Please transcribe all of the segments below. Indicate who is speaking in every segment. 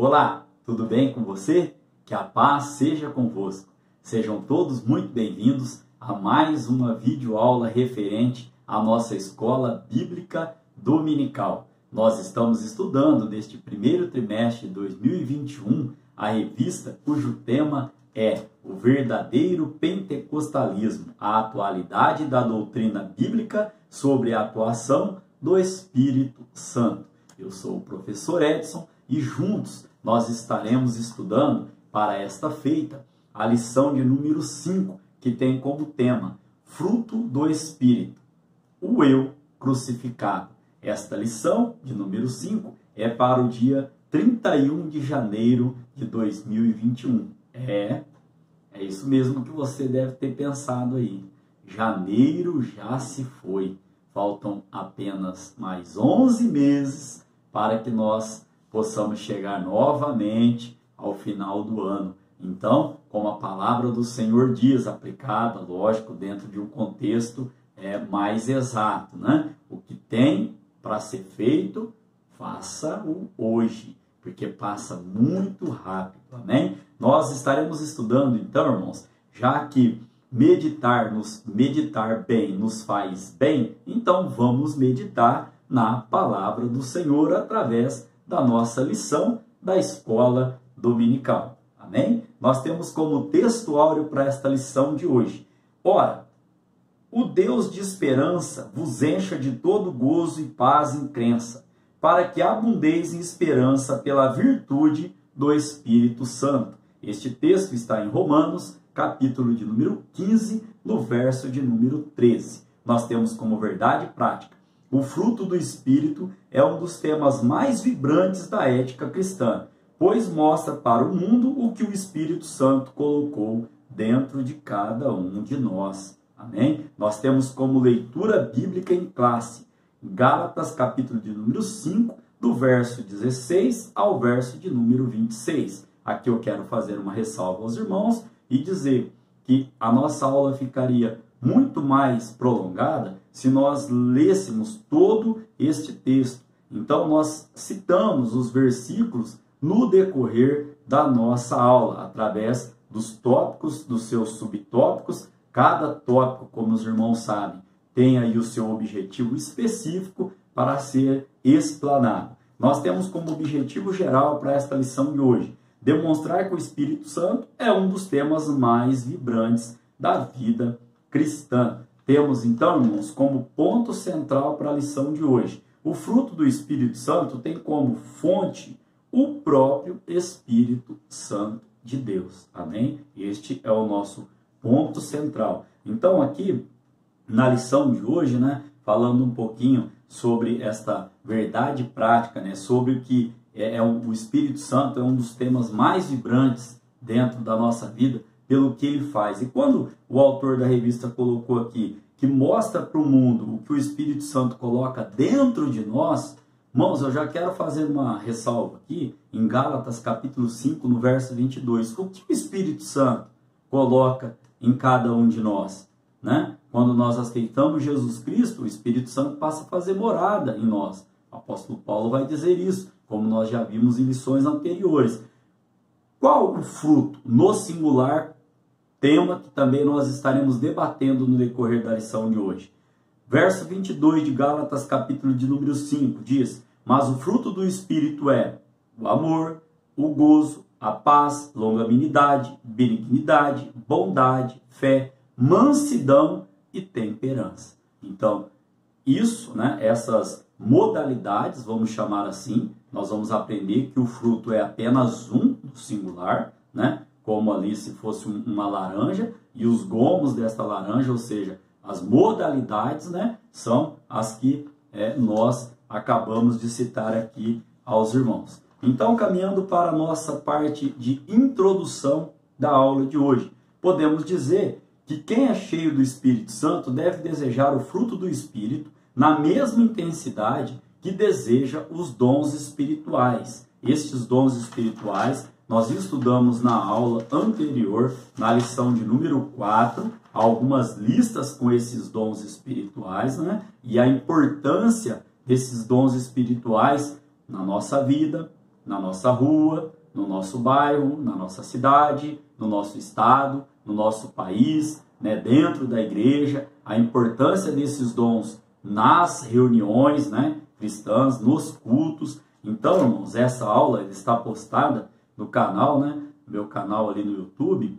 Speaker 1: Olá, tudo bem com você? Que a paz seja convosco. Sejam todos muito bem-vindos a mais uma videoaula referente à nossa escola bíblica dominical. Nós estamos estudando neste primeiro trimestre de 2021 a revista cujo tema é o verdadeiro pentecostalismo, a atualidade da doutrina bíblica sobre a atuação do Espírito Santo. Eu sou o professor Edson e juntos nós estaremos estudando para esta feita a lição de número 5, que tem como tema fruto do Espírito, o eu crucificado. Esta lição de número 5 é para o dia 31 de janeiro de 2021. É isso mesmo que você deve ter pensado aí. Janeiro já se foi. Faltam apenas mais 11 meses para que nós possamos chegar novamente ao final do ano. Então, como a palavra do Senhor diz, aplicada, lógico, dentro de um contexto mais exato, né? O que tem para ser feito, faça-o hoje, porque passa muito rápido, amém? Nós estaremos estudando, então, irmãos, já que meditar bem nos faz bem, então vamos meditar na palavra do Senhor através da nossa lição da escola dominical. Amém? Nós temos como texto áureo para esta lição de hoje. Ora, o Deus de esperança vos encha de todo gozo e paz em crença, para que abundeis em esperança pela virtude do Espírito Santo. Este texto está em Romanos, capítulo de número 15, no verso de número 13. Nós temos como verdade prática: o fruto do Espírito é um dos temas mais vibrantes da ética cristã, pois mostra para o mundo o que o Espírito Santo colocou dentro de cada um de nós. Amém? Nós temos como leitura bíblica em classe Gálatas, capítulo de número 5, do verso 16 ao verso de número 26. Aqui eu quero fazer uma ressalva aos irmãos e dizer que a nossa aula ficaria muito mais prolongada se nós lêssemos todo este texto. Então nós citamos os versículos no decorrer da nossa aula, através dos tópicos, dos seus subtópicos. Cada tópico, como os irmãos sabem, tem aí o seu objetivo específico para ser explanado. Nós temos como objetivo geral para esta lição de hoje demonstrar que o Espírito Santo é um dos temas mais vibrantes da vida cristã. Temos então, irmãos, como ponto central para a lição de hoje: o fruto do Espírito Santo tem como fonte o próprio Espírito Santo de Deus. Amém? Este é o nosso ponto central. Então, aqui na lição de hoje, né, falando um pouquinho sobre esta verdade prática, né, sobre o que o Espírito Santo é um dos temas mais vibrantes dentro da nossa vida, pelo que ele faz. E quando o autor da revista colocou aqui que mostra para o mundo o que o Espírito Santo coloca dentro de nós, irmãos, eu já quero fazer uma ressalva aqui em Gálatas capítulo 5, no verso 22. O que o Espírito Santo coloca em cada um de nós, né? Quando nós aceitamos Jesus Cristo, o Espírito Santo passa a fazer morada em nós. O apóstolo Paulo vai dizer isso, como nós já vimos em lições anteriores. Qual o fruto no singular, tema que também nós estaremos debatendo no decorrer da lição de hoje? Verso 22 de Gálatas, capítulo de número 5, diz: mas o fruto do Espírito é o amor, o gozo, a paz, longanimidade, benignidade, bondade, fé, mansidão e temperança. Então, isso, né, essas modalidades, vamos chamar assim, nós vamos aprender que o fruto é apenas um, no singular, né, como ali se fosse uma laranja, e os gomos desta laranja, ou seja, as modalidades, né, são as que nós acabamos de citar aqui aos irmãos. Então, caminhando para a nossa parte de introdução da aula de hoje, podemos dizer que quem é cheio do Espírito Santo deve desejar o fruto do Espírito na mesma intensidade que deseja os dons espirituais. Estes dons espirituais nós estudamos na aula anterior, na lição de número 4, algumas listas com esses dons espirituais, né? E a importância desses dons espirituais na nossa vida, na nossa rua, no nosso bairro, na nossa cidade, no nosso estado, no nosso país, né, dentro da igreja, a importância desses dons nas reuniões, né, cristãs, nos cultos. Então, irmãos, essa aula está postada no canal, né, meu canal ali no YouTube,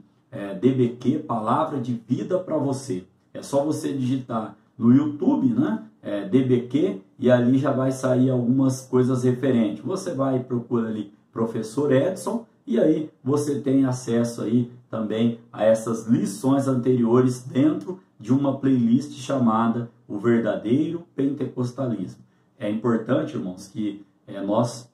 Speaker 1: DBQ, Palavra de Vida para Você. É só você digitar no YouTube, né, DBQ, e ali já vai sair algumas coisas referentes. Você vai e procura ali Professor Edson, e aí você tem acesso aí também a essas lições anteriores dentro de uma playlist chamada O Verdadeiro Pentecostalismo. É importante, irmãos, que nós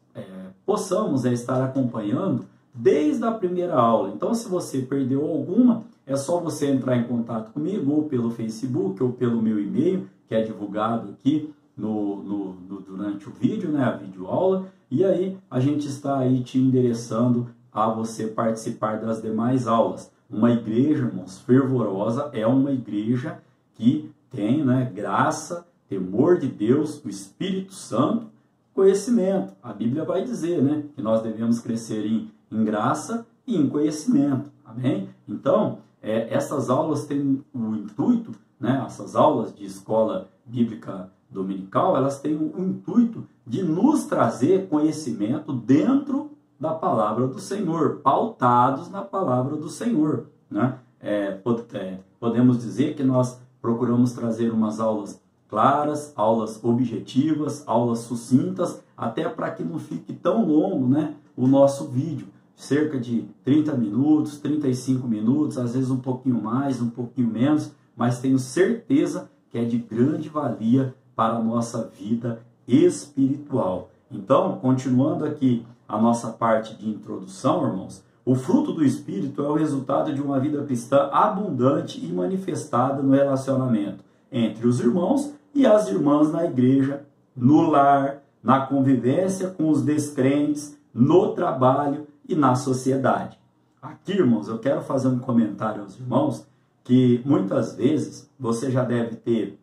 Speaker 1: possamos estar acompanhando desde a primeira aula. Então, se você perdeu alguma, é só você entrar em contato comigo, ou pelo Facebook, ou pelo meu e-mail, que é divulgado aqui durante o vídeo, né, a videoaula, e aí a gente está aí te endereçando a você participar das demais aulas. Uma igreja, irmãos, fervorosa é uma igreja que tem, né, graça, temor de Deus, o Espírito Santo, conhecimento. A Bíblia vai dizer, né, que nós devemos crescer em graça e em conhecimento. Amém? Então, essas aulas têm o intuito, né, essas aulas de escola bíblica dominical, elas têm o intuito de nos trazer conhecimento dentro da palavra do Senhor, pautados na palavra do Senhor, né? Podemos dizer que nós procuramos trazer umas aulas claras, aulas objetivas, aulas sucintas, até para que não fique tão longo, né, o nosso vídeo, cerca de 30 minutos, 35 minutos, às vezes um pouquinho mais, um pouquinho menos, mas tenho certeza que é de grande valia para a nossa vida espiritual. Então, continuando aqui a nossa parte de introdução, irmãos, o fruto do Espírito é o resultado de uma vida cristã abundante e manifestada no relacionamento entre os irmãos e as irmãs na igreja, no lar, na convivência com os descrentes, no trabalho e na sociedade. Aqui, irmãos, eu quero fazer um comentário aos irmãos que muitas vezes você já deve ter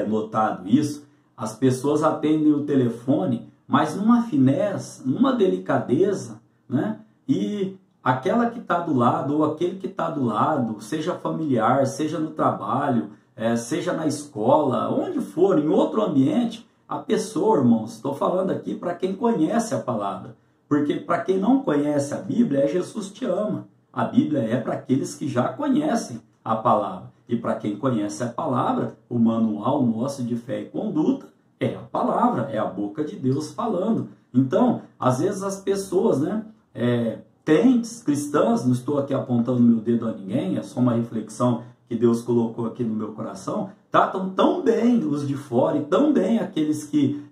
Speaker 1: notado isso. As pessoas atendem o telefone, mas numa finesse, numa delicadeza, né? E aquela que está do lado, ou aquele que está do lado, seja familiar, seja no trabalho, seja na escola, onde for, em outro ambiente, a pessoa, irmãos, estou falando aqui para quem conhece a palavra, porque para quem não conhece a Bíblia, Jesus te ama. A Bíblia é para aqueles que já conhecem a palavra. E para quem conhece a palavra, o manual nosso de fé e conduta é a palavra, é a boca de Deus falando. Então, às vezes as pessoas, né, crentes, cristãs, não estou aqui apontando meu dedo a ninguém, é só uma reflexão que Deus colocou aqui no meu coração, tratam tão bem os de fora e tão bem aqueles que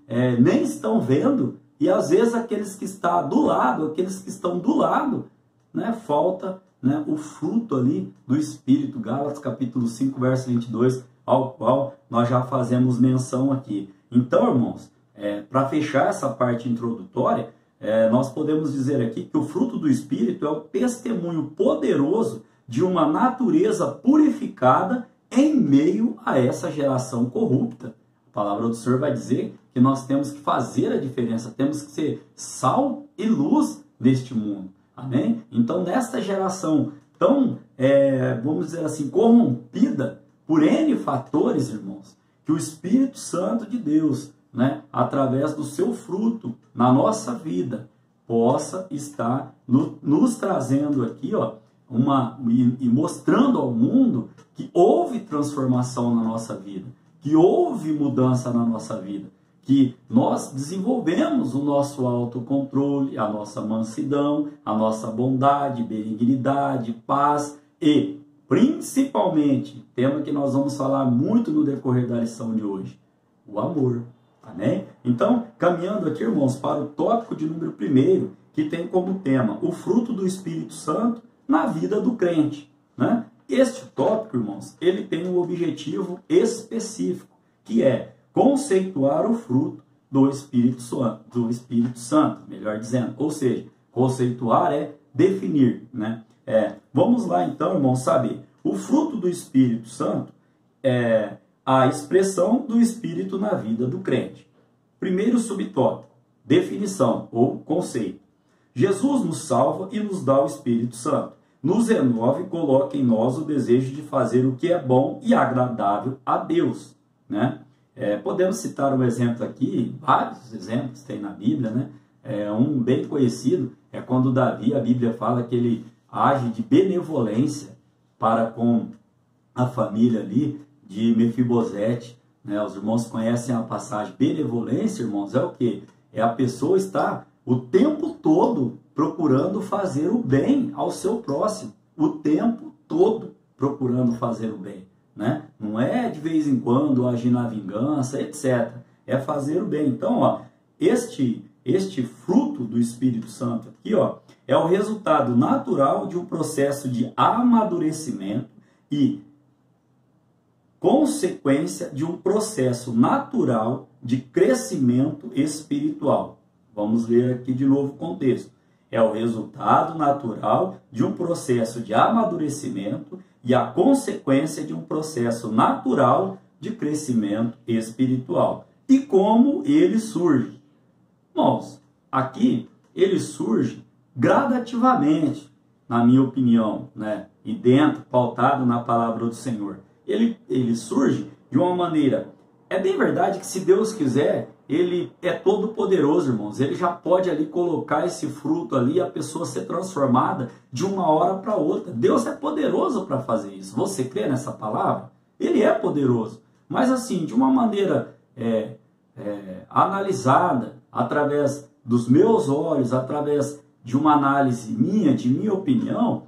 Speaker 1: nem estão vendo, e às vezes aqueles que estão do lado, né, falta, né, o fruto ali do Espírito. Gálatas capítulo 5, verso 22, ao qual nós já fazemos menção aqui. Então, irmãos, para fechar essa parte introdutória, nós podemos dizer aqui que o fruto do Espírito é o testemunho poderoso de uma natureza purificada em meio a essa geração corrupta. A palavra do Senhor vai dizer que nós temos que fazer a diferença, temos que ser sal e luz neste mundo. Amém? Então, nesta geração tão, vamos dizer assim, corrompida por N fatores, irmãos, que o Espírito Santo de Deus, né, através do seu fruto na nossa vida, possa estar nos trazendo aqui, ó, e mostrando ao mundo que houve transformação na nossa vida, que houve mudança na nossa vida, que nós desenvolvemos o nosso autocontrole, a nossa mansidão, a nossa bondade, benignidade, paz e, principalmente, tema que nós vamos falar muito no decorrer da lição de hoje, o amor. Amém? Então, caminhando aqui, irmãos, para o tópico de número 1, que tem como tema o fruto do Espírito Santo na vida do crente, né? Este tópico, irmãos, ele tem um objetivo específico, que é conceituar o fruto do Espírito Santo, melhor dizendo. Ou seja, conceituar é definir, né? Vamos lá então, irmãos, saber. O fruto do Espírito Santo é a expressão do Espírito na vida do crente. Primeiro subtópico, definição ou conceito. Jesus nos salva e nos dá o Espírito Santo. Nos renova e coloca em nós o desejo de fazer o que é bom e agradável a Deus, né? Podemos citar um exemplo aqui, vários exemplos tem na Bíblia, né? Um bem conhecido é quando Davi, a Bíblia fala que ele age de benevolência para com a família ali de Mefibosete, né? Os irmãos conhecem a passagem. Benevolência, irmãos, é o quê? É a pessoa estar o tempo todo procurando fazer o bem ao seu próximo, o tempo todo procurando fazer o bem, né? Não é de vez em quando agir na vingança, etc. É fazer o bem. Então, ó, este fruto do Espírito Santo aqui, ó, é o resultado natural de um processo de amadurecimento e consequência de um processo natural de crescimento espiritual. Vamos ler aqui de novo o contexto. É o resultado natural de um processo de amadurecimento e a consequência de um processo natural de crescimento espiritual. E como ele surge? Irmãos, aqui ele surge gradativamente, na minha opinião, né? E dentro, pautado na palavra do Senhor. Ele surge de uma maneira... É bem verdade que se Deus quiser, ele é todo poderoso, irmãos. Ele já pode ali colocar esse fruto ali, a pessoa ser transformada de uma hora para outra. Deus é poderoso para fazer isso. Você crê nessa palavra? Ele é poderoso. Mas assim, de uma maneira analisada, através dos meus olhos, através de uma análise minha, de minha opinião,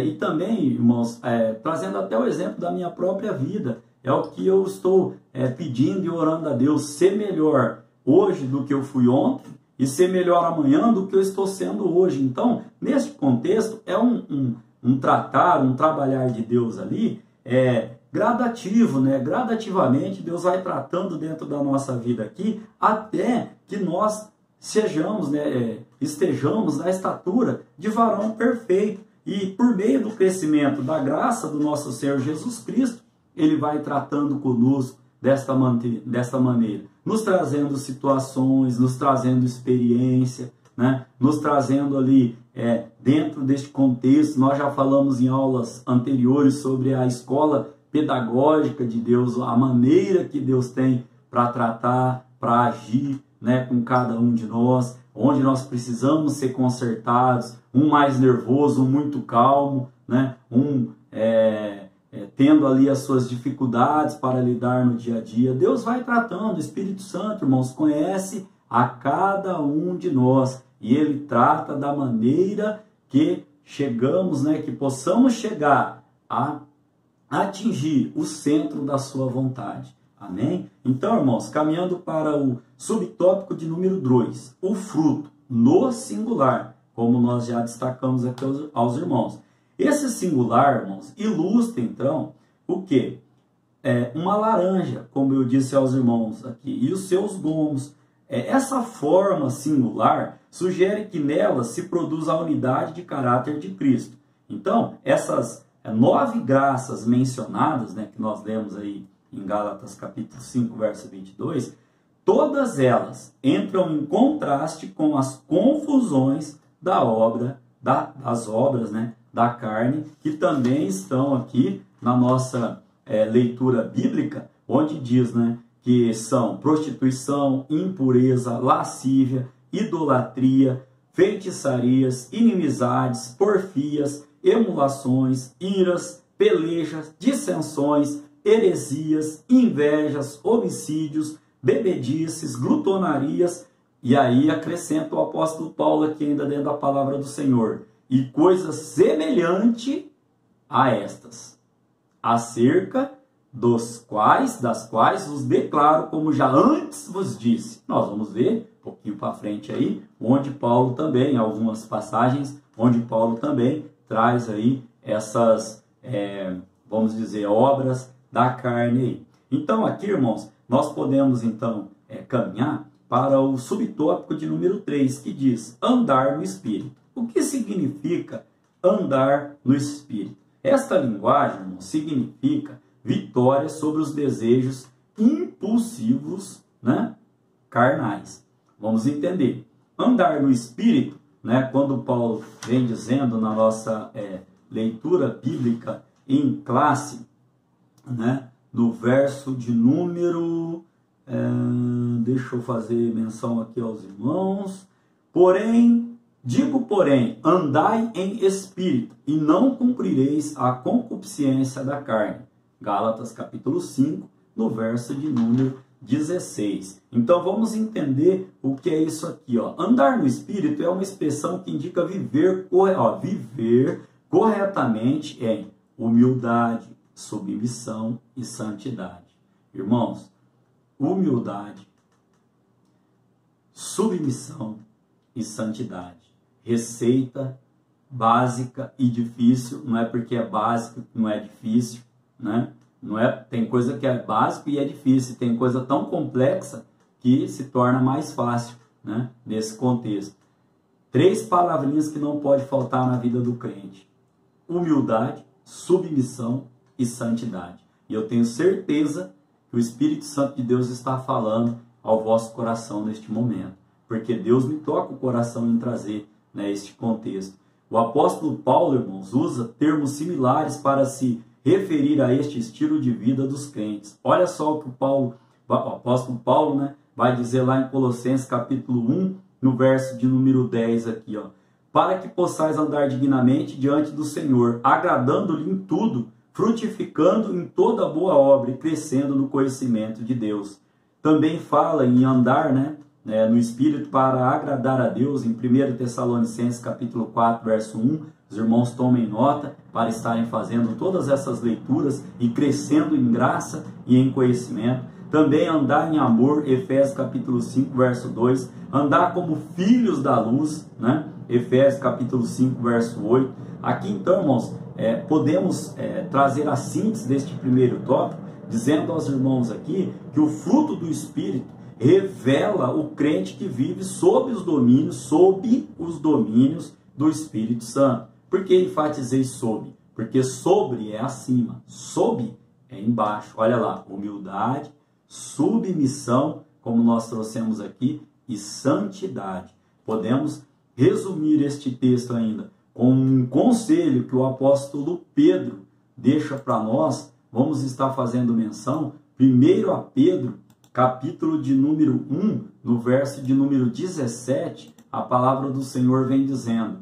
Speaker 1: e também, irmãos, trazendo até o exemplo da minha própria vida, é o que eu estou pedindo e orando a Deus, ser melhor hoje do que eu fui ontem e ser melhor amanhã do que eu estou sendo hoje. Então, nesse contexto, é um trabalhar de Deus ali, gradativo, né? Gradativamente, Deus vai tratando dentro da nossa vida aqui, até que nós sejamos, né, estejamos na estatura de varão perfeito. E por meio do crescimento da graça do nosso Senhor Jesus Cristo, Ele vai tratando conosco desta maneira, nos trazendo situações, nos trazendo experiência, né? Nos trazendo ali, dentro deste contexto. Nós já falamos em aulas anteriores sobre a escola pedagógica de Deus, a maneira que Deus tem para tratar, para agir, né, com cada um de nós, onde nós precisamos ser consertados, um mais nervoso, um muito calmo, né, tendo ali as suas dificuldades para lidar no dia a dia. Deus vai tratando. O Espírito Santo, irmãos, conhece a cada um de nós e Ele trata da maneira que chegamos, né, que possamos chegar a atingir o centro da sua vontade. Amém? Então, irmãos, caminhando para o subtópico de número 2, o fruto no singular, como nós já destacamos aqui aos irmãos. Esse singular, irmãos, ilustra, então, o quê? Uma laranja, como eu disse aos irmãos aqui, e os seus gomos. Essa forma singular sugere que nela se produz a unidade de caráter de Cristo. Então, essas 9 graças mencionadas, né, que nós lemos aí em Gálatas capítulo 5, verso 22, todas elas entram em contraste com as confusões das obras, né, da carne, que também estão aqui na nossa leitura bíblica, onde diz, né, que são prostituição, impureza, lascívia, idolatria, feitiçarias, inimizades, porfias, emulações, iras, pelejas, dissensões, heresias, invejas, homicídios, bebedices, glutonarias. E aí acrescenta o apóstolo Paulo aqui ainda dentro da palavra do Senhor: e coisa semelhante a estas, acerca das quais vos declaro, como já antes vos disse. Nós vamos ver um pouquinho para frente aí, onde Paulo também, algumas passagens, onde Paulo também traz aí essas, vamos dizer, obras da carne aí. Então aqui, irmãos, nós podemos então caminhar para o subtópico de número 3, que diz andar no Espírito. O que significa andar no Espírito? Esta linguagem, irmãos, significa vitória sobre os desejos impulsivos, né, carnais. Vamos entender. Andar no Espírito, né, quando Paulo vem dizendo na nossa leitura bíblica em classe, né, no verso de número... deixa eu fazer menção aqui aos irmãos. Porém, andai em espírito, e não cumprireis a concupiscência da carne. Gálatas capítulo 5, no verso de número 16. Então vamos entender o que é isso aqui. Andar no espírito é uma expressão que indica viver corretamente em humildade, submissão e santidade. Irmãos, humildade, submissão e santidade. Receita básica e difícil, não é porque é básico que não é difícil, né? Tem coisa que é básico e é difícil, tem coisa tão complexa que se torna mais fácil, né? Nesse contexto. 3 palavrinhas que não pode faltar na vida do crente: humildade, submissão e santidade. E eu tenho certeza que o Espírito Santo de Deus está falando ao vosso coração neste momento, porque Deus me toca o coração em trazer, né, este contexto. O apóstolo Paulo, irmãos, usa termos similares para se referir a este estilo de vida dos crentes. Olha só o que o apóstolo Paulo, né, vai dizer lá em Colossenses capítulo 1, no verso de número 10 aqui, para que possais andar dignamente diante do Senhor, agradando-lhe em tudo, frutificando em toda boa obra e crescendo no conhecimento de Deus. Também fala em andar, no Espírito para agradar a Deus, em 1 Tessalonicenses capítulo 4, verso 1. Os irmãos tomem nota para estarem fazendo todas essas leituras e crescendo em graça e em conhecimento. Também andar em amor, Efésios capítulo 5, verso 2. Andar como filhos da luz, Efésios capítulo 5, verso 8. Aqui então, irmãos, podemos trazer a síntese deste primeiro tópico, dizendo aos irmãos aqui que o fruto do Espírito revela o crente que vive sob os domínios do Espírito Santo. Por que enfatizei sob? Porque sobre é acima, sob é embaixo. Olha lá, humildade, submissão, como nós trouxemos aqui, e santidade. Podemos resumir este texto ainda com um conselho que o apóstolo Pedro deixa para nós. Vamos estar fazendo menção, 1 a Pedro, capítulo de número 1, no verso de número 17, a palavra do Senhor vem dizendo: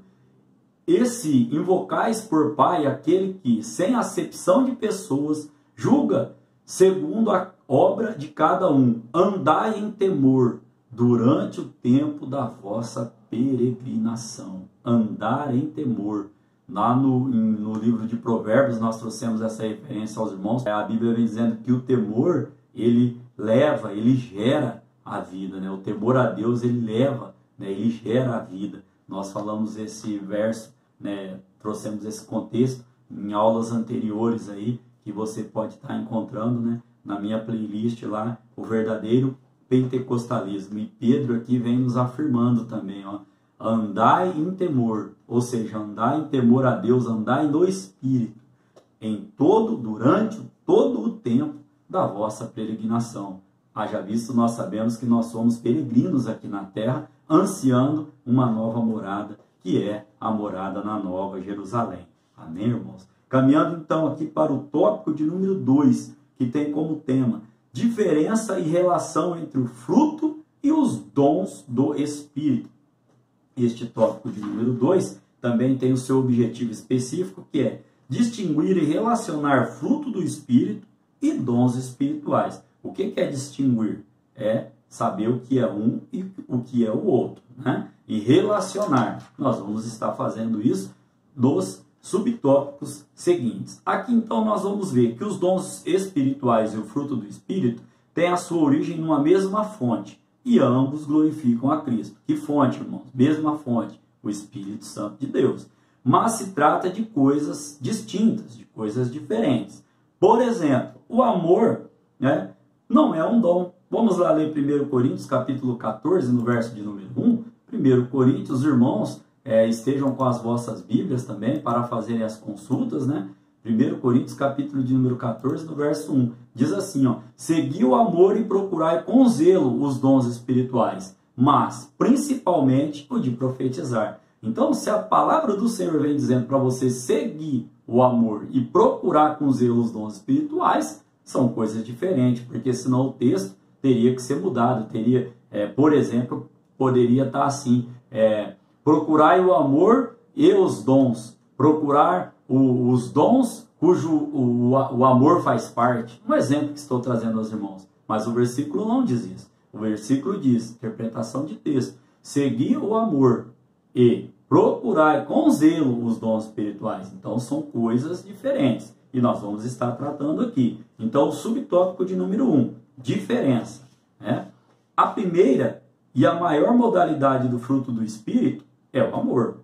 Speaker 1: esse invocais por Pai aquele que, sem acepção de pessoas, julga segundo a obra de cada um. Andai em temor durante o tempo da vossa peregrinação. Andar em temor. Lá no livro de Provérbios nós trouxemos essa referência aos irmãos. A Bíblia vem dizendo que o temor, ele gera a vida, O temor a Deus, ele leva, ele gera a vida. Nós falamos esse verso, trouxemos esse contexto em aulas anteriores aí, que você pode estar encontrando, na minha playlist lá, o verdadeiro pentecostalismo. E Pedro aqui vem nos afirmando também, andai em temor, ou seja, andai em temor a Deus, andai no Espírito, durante todo o tempo da vossa peregrinação. Haja visto, nós sabemos que nós somos peregrinos aqui na terra, ansiando uma nova morada, que é a morada na Nova Jerusalém. Amém, irmãos? Caminhando então aqui para o tópico de número 2, que tem como tema diferença e relação entre o fruto e os dons do Espírito. Este tópico de número 2 também tem o seu objetivo específico, que é distinguir e relacionar fruto do Espírito e dons espirituais. O que é distinguir? É saber o que é um e o que é o outro, E relacionar. Nós vamos estar fazendo isso nos subtópicos seguintes. Aqui então nós vamos ver que os dons espirituais e o fruto do Espírito têm a sua origem numa mesma fonte e ambos glorificam a Cristo. Que fonte, irmãos? Mesma fonte, o Espírito Santo de Deus. Mas se trata de coisas distintas, de coisas diferentes. Por exemplo, o amor, não é um dom. Vamos lá ler 1 Coríntios capítulo 14, no verso de número 1. 1 Coríntios, os irmãos estejam com as vossas Bíblias também para fazerem as consultas, 1 Coríntios capítulo de número 14, no verso 1. Diz assim, segui o amor e procurai com zelo os dons espirituais, mas principalmente o de profetizar. Então, se a palavra do Senhor vem dizendo para você seguir o amor e procurar com zelo os dons espirituais, são coisas diferentes, porque senão o texto teria que ser mudado, teria, por exemplo, poderia estar assim, procurai o amor e os dons, procurar os dons cujo o amor faz parte. Um exemplo que estou trazendo aos irmãos, mas o versículo não diz isso. O versículo diz, interpretação de texto, seguir o amor e procurar com zelo os dons espirituais. Então são coisas diferentes e nós vamos estar tratando aqui. Então o subtópico de número 1, diferença. A primeira e a maior modalidade do fruto do Espírito é o amor.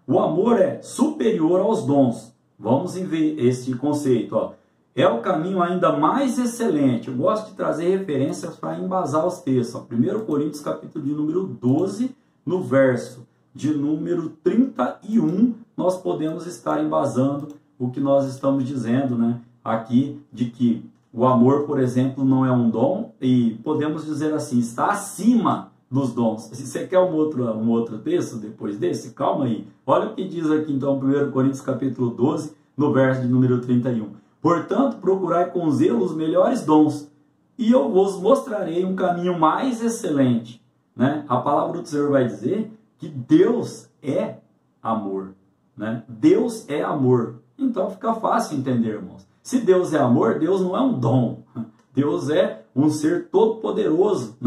Speaker 1: O amor é superior aos dons. Vamos ver este conceito. Ó. É o caminho ainda mais excelente. Eu gosto de trazer referências para embasar os textos. Ó. 1 Coríntios, capítulo de número 12, no verso de número 31, nós podemos estar embasando o que nós estamos dizendo, aqui, de que o amor, por exemplo, não é um dom, e podemos dizer assim, está acima dos dons. Se você quer um outro texto depois desse, calma aí. Olha o que diz aqui, então, 1 Coríntios, capítulo 12, no verso de número 31. Portanto, procurai com zelo os melhores dons, e eu vos mostrarei um caminho mais excelente. A palavra do Senhor vai dizer que Deus é amor. Deus é amor. Então fica fácil entender, irmãos. Se Deus é amor, Deus não é um dom. Deus é um ser todo-poderoso.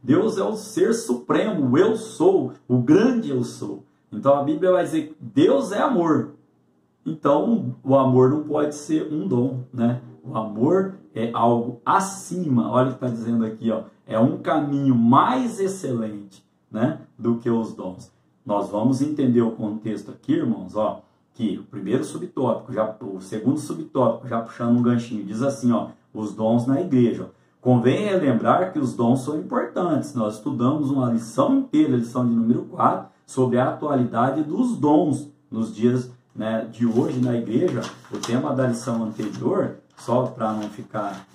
Speaker 1: Deus é o ser supremo, o eu sou, o grande eu sou. Então a Bíblia vai dizer que Deus é amor. Então o amor não pode ser um dom. O amor é algo acima. Olha o que está dizendo aqui. Ó. É um caminho mais excelente do que os dons. Nós vamos entender o contexto aqui, irmãos, ó, que o primeiro subtópico, o segundo subtópico, já puxando um ganchinho, diz assim, ó, os dons na igreja. Ó. Convém relembrar que os dons são importantes. Nós estudamos uma lição inteira, a lição de número 4, sobre a atualidade dos dons nos dias de hoje na igreja. O tema da lição anterior, só para não ficar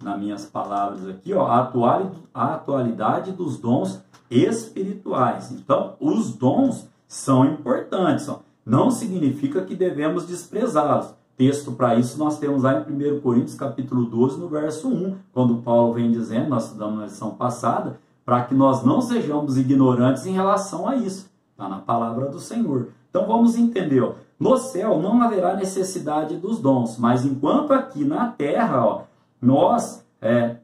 Speaker 1: nas minhas palavras aqui, ó, a atualidade dos dons espirituais. Então, os dons são importantes. Ó. Não significa que devemos desprezá-los. Texto para isso nós temos lá em 1 Coríntios, capítulo 12, no verso 1, quando Paulo vem dizendo, nós estudamos na lição passada, para que nós não sejamos ignorantes em relação a isso. Está na palavra do Senhor. Então, vamos entender. Ó. No céu não haverá necessidade dos dons, mas enquanto aqui na terra, ó, nós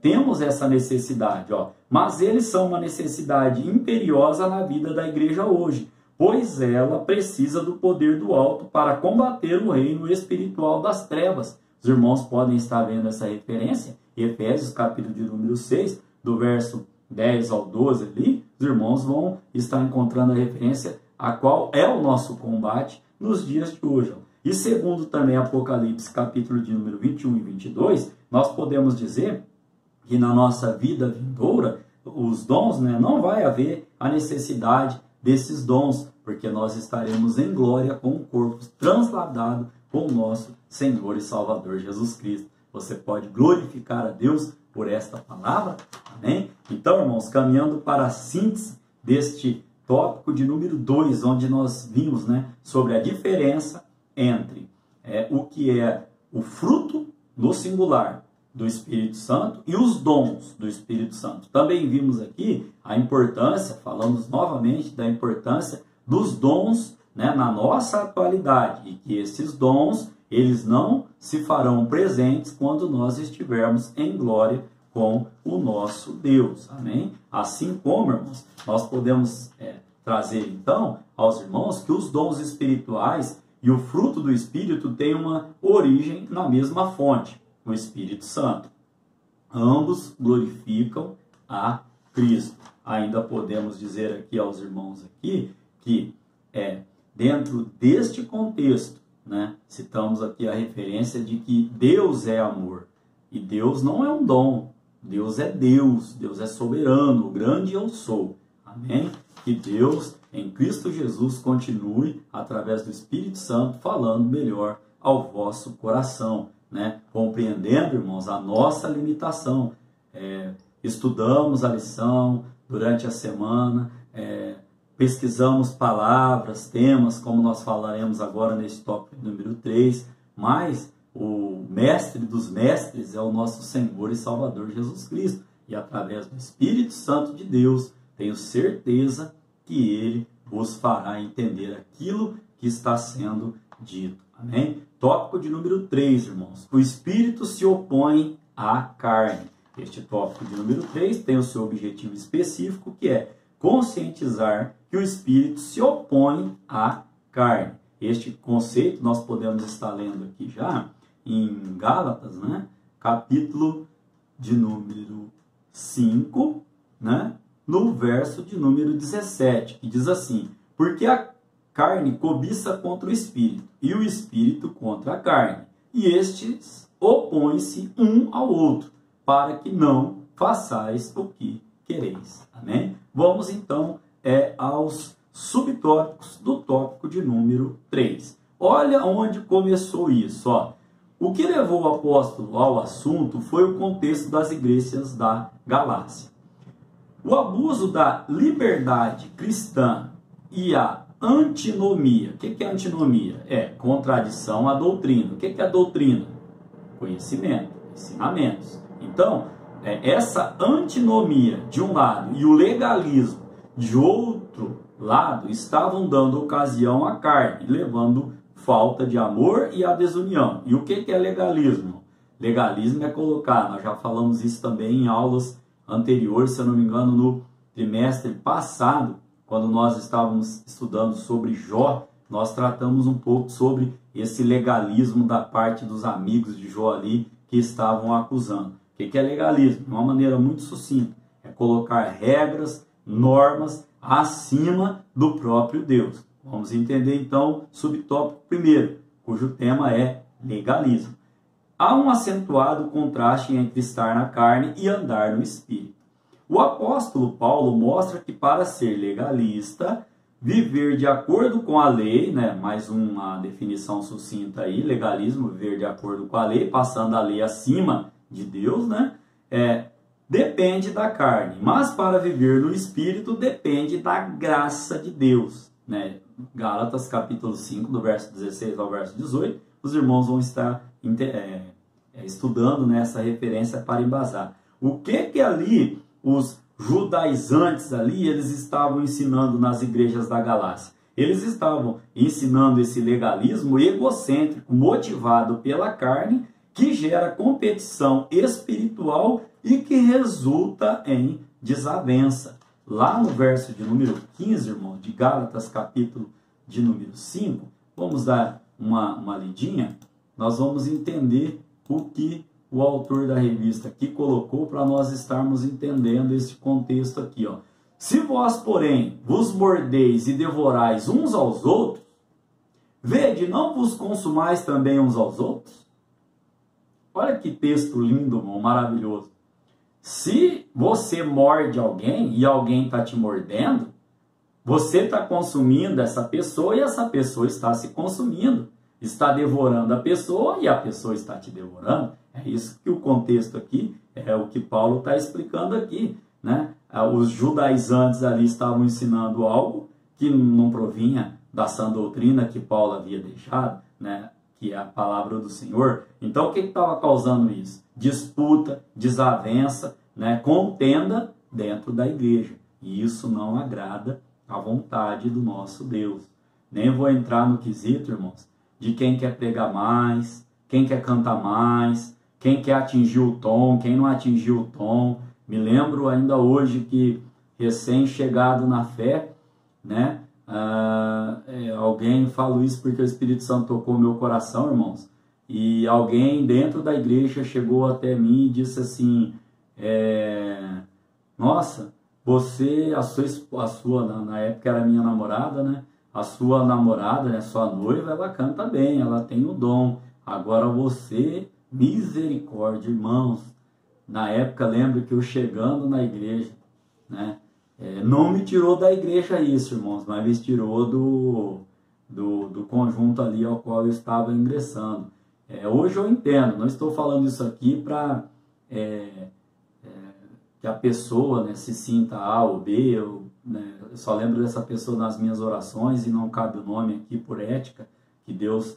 Speaker 1: temos essa necessidade, ó, mas eles são uma necessidade imperiosa na vida da igreja hoje, pois ela precisa do poder do alto para combater o reino espiritual das trevas. Os irmãos podem estar vendo essa referência, Efésios capítulo de número 6, do verso 10 ao 12 ali, os irmãos vão estar encontrando a referência a qual é o nosso combate nos dias de hoje. Ó. E segundo também Apocalipse capítulo de número 21 e 22, nós podemos dizer que na nossa vida vindoura, os dons, não vai haver a necessidade desses dons, porque nós estaremos em glória com o corpo transladado com o nosso Senhor e Salvador Jesus Cristo. Você pode glorificar a Deus por esta palavra, amém? Então, irmãos, caminhando para a síntese deste tópico de número 2, onde nós vimos sobre a diferença entre o que é o fruto no singular do Espírito Santo e os dons do Espírito Santo. Também vimos aqui a importância, falamos novamente da importância dos dons na nossa atualidade, e que esses dons, eles não se farão presentes quando nós estivermos em glória com o nosso Deus. Amém? Assim como, irmãos, nós podemos trazer então aos irmãos que os dons espirituais e o fruto do Espírito têm uma origem na mesma fonte, o Espírito Santo. Ambos glorificam a Cristo. Ainda podemos dizer aqui aos irmãos aqui que dentro deste contexto, citamos aqui a referência de que Deus é amor. E Deus não é um dom. Deus é Deus. Deus é soberano. O grande eu sou. Amém? Que Deus, em Cristo Jesus, continue, através do Espírito Santo, falando melhor ao vosso coração. Compreendendo, irmãos, a nossa limitação. Estudamos a lição, durante a semana, pesquisamos palavras, temas, como nós falaremos agora nesse tópico número 3, mas o mestre dos mestres é o nosso Senhor e Salvador Jesus Cristo. E através do Espírito Santo de Deus, tenho certeza que Ele vos fará entender aquilo que está sendo dito. Amém? Tópico de número 3, irmãos. O Espírito se opõe à carne. Este tópico de número 3 tem o seu objetivo específico, que é conscientizar que o Espírito se opõe à carne. Este conceito nós podemos estar lendo aqui já em Gálatas, né? Capítulo de número 5, né? No verso de número 17, que diz assim: porque a carne cobiça contra o Espírito, e o Espírito contra a carne, e estes opõem-se um ao outro, para que não façais o que quereis. Amém? Vamos então aos subtópicos do tópico de número 3. Olha onde começou isso. Ó. O que levou o apóstolo ao assunto foi o contexto das igrejas da Galácia. O abuso da liberdade cristã e a antinomia. O que é antinomia? É contradição à doutrina. O que é a doutrina? Conhecimento, ensinamentos. Então, essa antinomia de um lado e o legalismo de outro lado estavam dando ocasião à carne, levando falta de amor e a desunião. E o que é legalismo? Legalismo é colocar, nós já falamos isso também em aulas anteriores, se eu não me engano, no trimestre passado, quando nós estávamos estudando sobre Jó, nós tratamos um pouco sobre esse legalismo da parte dos amigos de Jó ali que estavam acusando. O que é legalismo? De uma maneira muito sucinta, é colocar regras, normas acima do próprio Deus. Vamos entender então o subtópico primeiro, cujo tema é legalismo. Há um acentuado contraste entre estar na carne e andar no Espírito. O apóstolo Paulo mostra que para ser legalista, viver de acordo com a lei, né, mais uma definição sucinta aí, legalismo, viver de acordo com a lei, passando a lei acima de Deus, né, depende da carne, mas para viver no Espírito depende da graça de Deus, né? Gálatas capítulo 5, do verso 16 ao verso 18, os irmãos vão estar estudando nessa referência para embasar. O que ali os judaizantes ali, eles estavam ensinando nas igrejas da Galácia? Eles estavam ensinando esse legalismo egocêntrico, motivado pela carne, que gera competição espiritual e que resulta em desavença. Lá no verso de número 15, irmão, de Gálatas, capítulo de número 5, vamos dar uma lidinha, nós vamos entender o que o autor da revista aqui colocou para nós estarmos entendendo esse contexto aqui. Ó. Se vós, porém, vos mordeis e devorais uns aos outros, vede, não vos consumais também uns aos outros? Olha que texto lindo, irmão, maravilhoso. Se você morde alguém e alguém está te mordendo, você está consumindo essa pessoa e essa pessoa está se consumindo. Está devorando a pessoa e a pessoa está te devorando. É isso que o contexto aqui, é o que Paulo está explicando aqui, né? Os judaizantes ali estavam ensinando algo que não provinha da sã doutrina que Paulo havia deixado, né? Que é a palavra do Senhor. Então, o que estava causando isso? Disputa, desavença, né? Contenda dentro da igreja. E isso não agrada à vontade do nosso Deus. Nem vou entrar no quesito, irmãos, de quem quer pregar mais, quem quer cantar mais, quem quer atingir o tom, quem não atingiu o tom. Me lembro ainda hoje que, recém-chegado na fé, né? Alguém falou isso porque o Espírito Santo tocou meu coração, irmãos. E alguém dentro da igreja chegou até mim e disse assim: nossa, você, a sua, na época era minha namorada, né? A sua namorada, né, sua noiva, ela canta bem, ela tem o dom. Agora você, misericórdia, irmãos. Na época, lembro que eu chegando na igreja, né, não me tirou da igreja isso, irmãos, mas me tirou do conjunto ali ao qual eu estava ingressando. Hoje eu entendo, não estou falando isso aqui para que que a pessoa, né, se sinta A ou B. Eu só lembro dessa pessoa nas minhas orações e não cabe o nome aqui por ética. Que Deus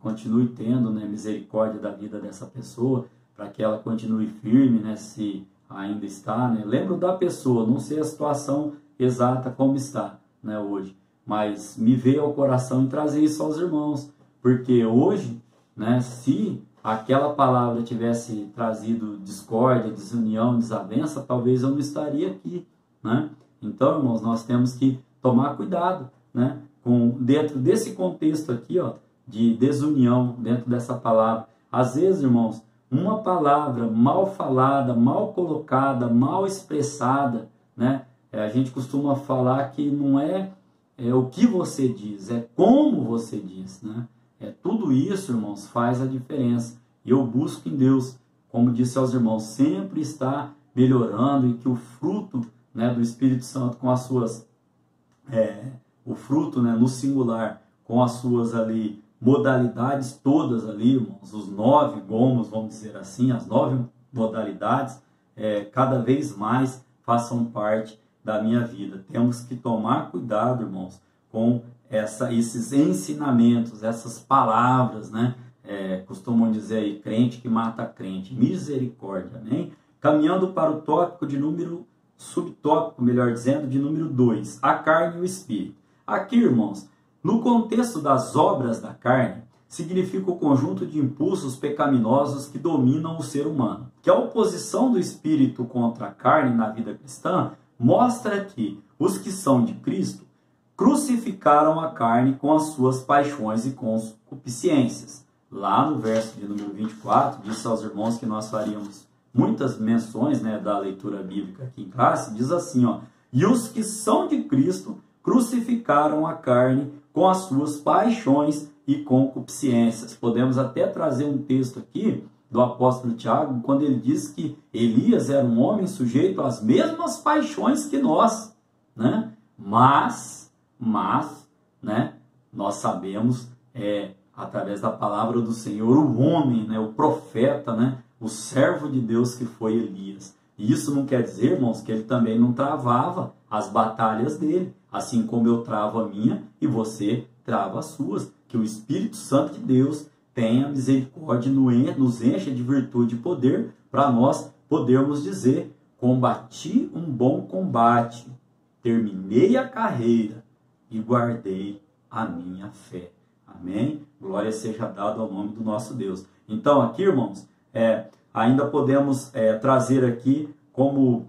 Speaker 1: continue tendo, né, misericórdia da vida dessa pessoa, para que ela continue firme, né, se ainda está, né. Lembro da pessoa, não sei a situação exata como está, né, hoje, mas me veio ao coração em trazer isso aos irmãos, porque hoje, né, se aquela palavra tivesse trazido discórdia, desunião, desavença, talvez eu não estaria aqui, né. Então, irmãos, nós temos que tomar cuidado, né, dentro desse contexto aqui, ó, de desunião, dentro dessa palavra. Às vezes, irmãos, uma palavra mal falada, mal colocada, mal expressada, né? A gente costuma falar que não é o que você diz, é como você diz, né? Tudo isso, irmãos, faz a diferença. E eu busco em Deus, como disse aos irmãos, sempre está melhorando, e que o fruto, né, do Espírito Santo com as suas... o fruto, né, no singular, com as suas ali modalidades todas ali, irmãos, os 9 gomos, vamos dizer assim, as 9 modalidades, cada vez mais façam parte da minha vida. Temos que tomar cuidado, irmãos, com esses ensinamentos, essas palavras, né? Costumam dizer aí, crente que mata crente, misericórdia, amém? Caminhando para o tópico subtópico, melhor dizendo, de número 2, a carne e o espírito. Aqui, irmãos, no contexto das obras da carne, significa o conjunto de impulsos pecaminosos que dominam o ser humano. Que a oposição do espírito contra a carne na vida cristã mostra que os que são de Cristo crucificaram a carne com as suas paixões e concupiscências. Lá no verso de número 24, disse aos irmãos que nós faríamos muitas menções, né, da leitura bíblica aqui em classe, diz assim, ó: e os que são de Cristo crucificaram a carne com as suas paixões e concupiscências. Podemos até trazer um texto aqui do apóstolo Tiago, quando ele diz que Elias era um homem sujeito às mesmas paixões que nós, né? Mas, né, nós sabemos, através da palavra do Senhor, o homem, né, o profeta, né, o servo de Deus que foi Elias. E isso não quer dizer, irmãos, que ele também não travava as batalhas dele, assim como eu travo a minha e você trava as suas. Que o Espírito Santo de Deus tenha misericórdia, nos encha de virtude e poder, para nós podermos dizer: combati um bom combate, terminei a carreira e guardei a minha fé. Amém? Glória seja dada ao nome do nosso Deus. Então aqui, irmãos, ainda podemos trazer aqui como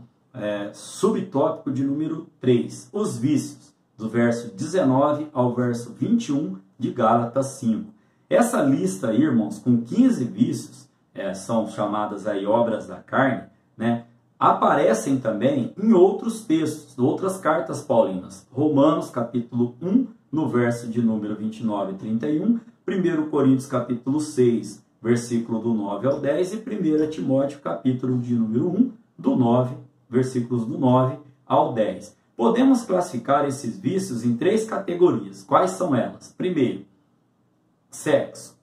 Speaker 1: subtópico de número 3, os vícios, do verso 19 ao verso 21 de Gálatas 5. Essa lista aí, irmãos, com 15 vícios, são chamadas aí obras da carne, né? Aparecem também em outros textos, outras cartas paulinas. Romanos capítulo 1, no verso de número 29 e 31, 1 Coríntios capítulo 6, versículo do 9 ao 10, e 1 Timóteo capítulo de número 1, do 9, versículos do 9 ao 10. Podemos classificar esses vícios em 3 categorias. Quais são elas? Primeiro, sexo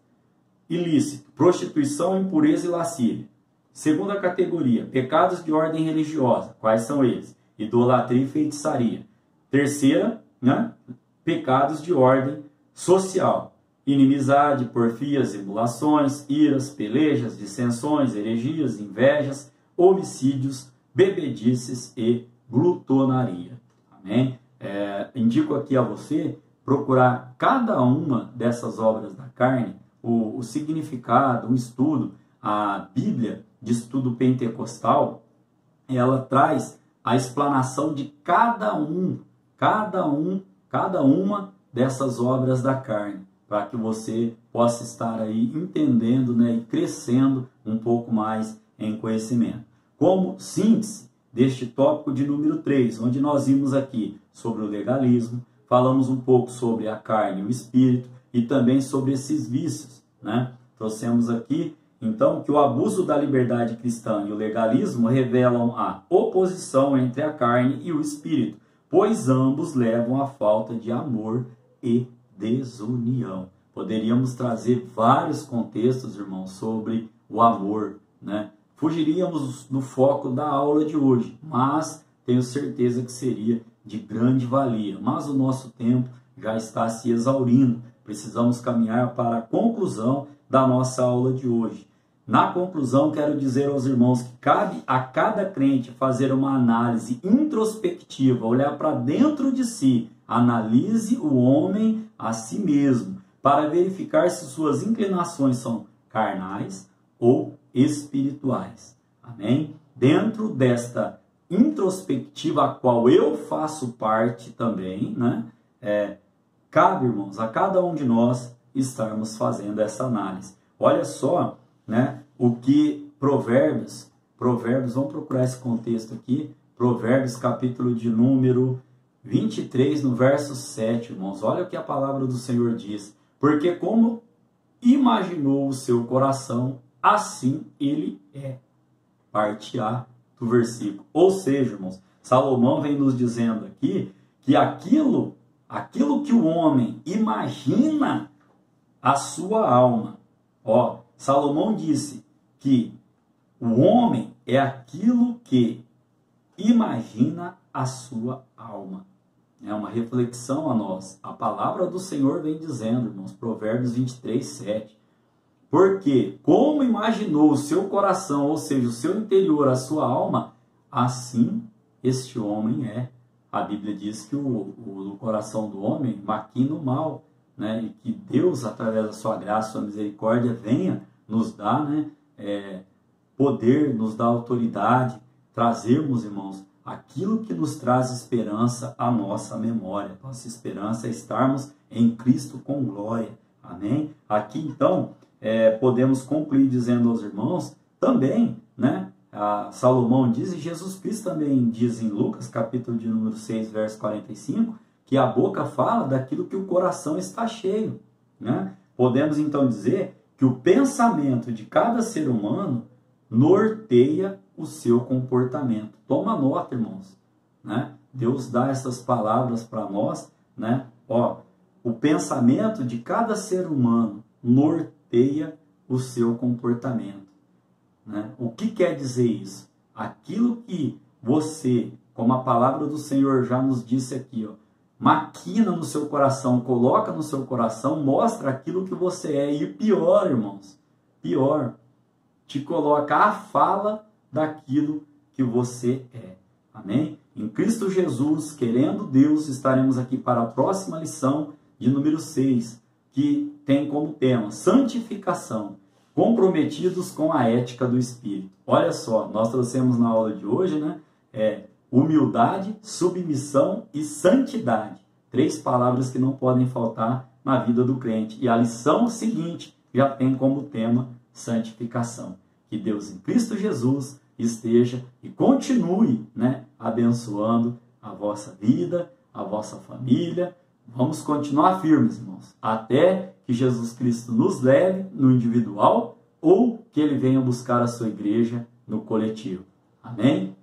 Speaker 1: ilícito, prostituição, impureza e lascívia. Segunda categoria, pecados de ordem religiosa. Quais são eles? Idolatria e feitiçaria. Terceira, né, pecados de ordem social. Inimizade, porfias, emulações, iras, pelejas, dissensões, heresias, invejas, homicídios, bebedices e glutonaria. Amém? Indico aqui a você procurar cada uma dessas obras da carne, o significado, o estudo. A Bíblia de estudo pentecostal, ela traz a explanação de cada uma dessas obras da carne, para que você possa estar aí entendendo, né, e crescendo um pouco mais em conhecimento. Como síntese deste tópico de número 3, onde nós vimos aqui sobre o legalismo, falamos um pouco sobre a carne e o espírito, e também sobre esses vícios, né? Trouxemos aqui, então, que o abuso da liberdade cristã e o legalismo revelam a oposição entre a carne e o espírito, pois ambos levam à falta de amor e desunião. Poderíamos trazer vários contextos, irmãos, sobre o amor, né? fugiríamos do foco da aula de hoje, mas tenho certeza que seria de grande valia. Mas o nosso tempo já está se exaurindo. Precisamos caminhar para a conclusão da nossa aula de hoje. Na conclusão, quero dizer aos irmãos que cabe a cada crente fazer uma análise introspectiva, olhar para dentro de si, analise o homem a si mesmo, para verificar se suas inclinações são carnais ou espirituais. Amém? Dentro desta introspectiva a qual eu faço parte também, né? Cabe, irmãos, a cada um de nós estarmos fazendo essa análise. Olha só, né, o que Provérbios, vamos procurar esse contexto aqui, Provérbios capítulo de número 23, no verso 7, irmãos. Olha o que a palavra do Senhor diz. Porque como imaginou o seu coração, assim ele é. Parte A do versículo. Ou seja, irmãos, Salomão vem nos dizendo aqui que aquilo que o homem imagina a sua alma. Ó, Salomão disse que o homem é aquilo que imagina a sua alma. É uma reflexão a nós. A palavra do Senhor vem dizendo, irmãos, Provérbios 23, 7. Porque como imaginou o seu coração, ou seja, o seu interior, a sua alma, assim este homem é. A Bíblia diz que o coração do homem maquina o mal, né? E que Deus, através da sua graça, sua misericórdia, venha nos dar, né, poder, nos dar autoridade, trazermos, irmãos, aquilo que nos traz esperança à nossa memória. Nossa esperança é estarmos em Cristo com glória. Amém? Aqui, então, podemos concluir dizendo aos irmãos, também, né, Salomão diz, e Jesus Cristo também diz em Lucas, capítulo de número 6, verso 45, que a boca fala daquilo que o coração está cheio, né? Podemos, então, dizer que o pensamento de cada ser humano norteia o seu comportamento. Toma nota, irmãos, né? Deus dá essas palavras para nós, né? Ó, o pensamento de cada ser humano norteia o seu comportamento, né? O que quer dizer isso? Aquilo que você, como a palavra do Senhor já nos disse aqui, ó, maquina no seu coração, coloca no seu coração, mostra aquilo que você é. E pior, irmãos, pior, te coloca a fala daquilo que você é. Amém? Em Cristo Jesus, querendo Deus, estaremos aqui para a próxima lição de número 6, que tem como tema santificação, comprometidos com a ética do Espírito. Olha só, nós trouxemos na aula de hoje, né, humildade, submissão e santidade. 3 palavras que não podem faltar na vida do crente. E a lição seguinte já tem como tema santificação. Que Deus em Cristo Jesus esteja e continue, né, abençoando a vossa vida, a vossa família. Vamos continuar firmes, irmãos, até que Jesus Cristo nos leve no individual ou que Ele venha buscar a sua igreja no coletivo. Amém?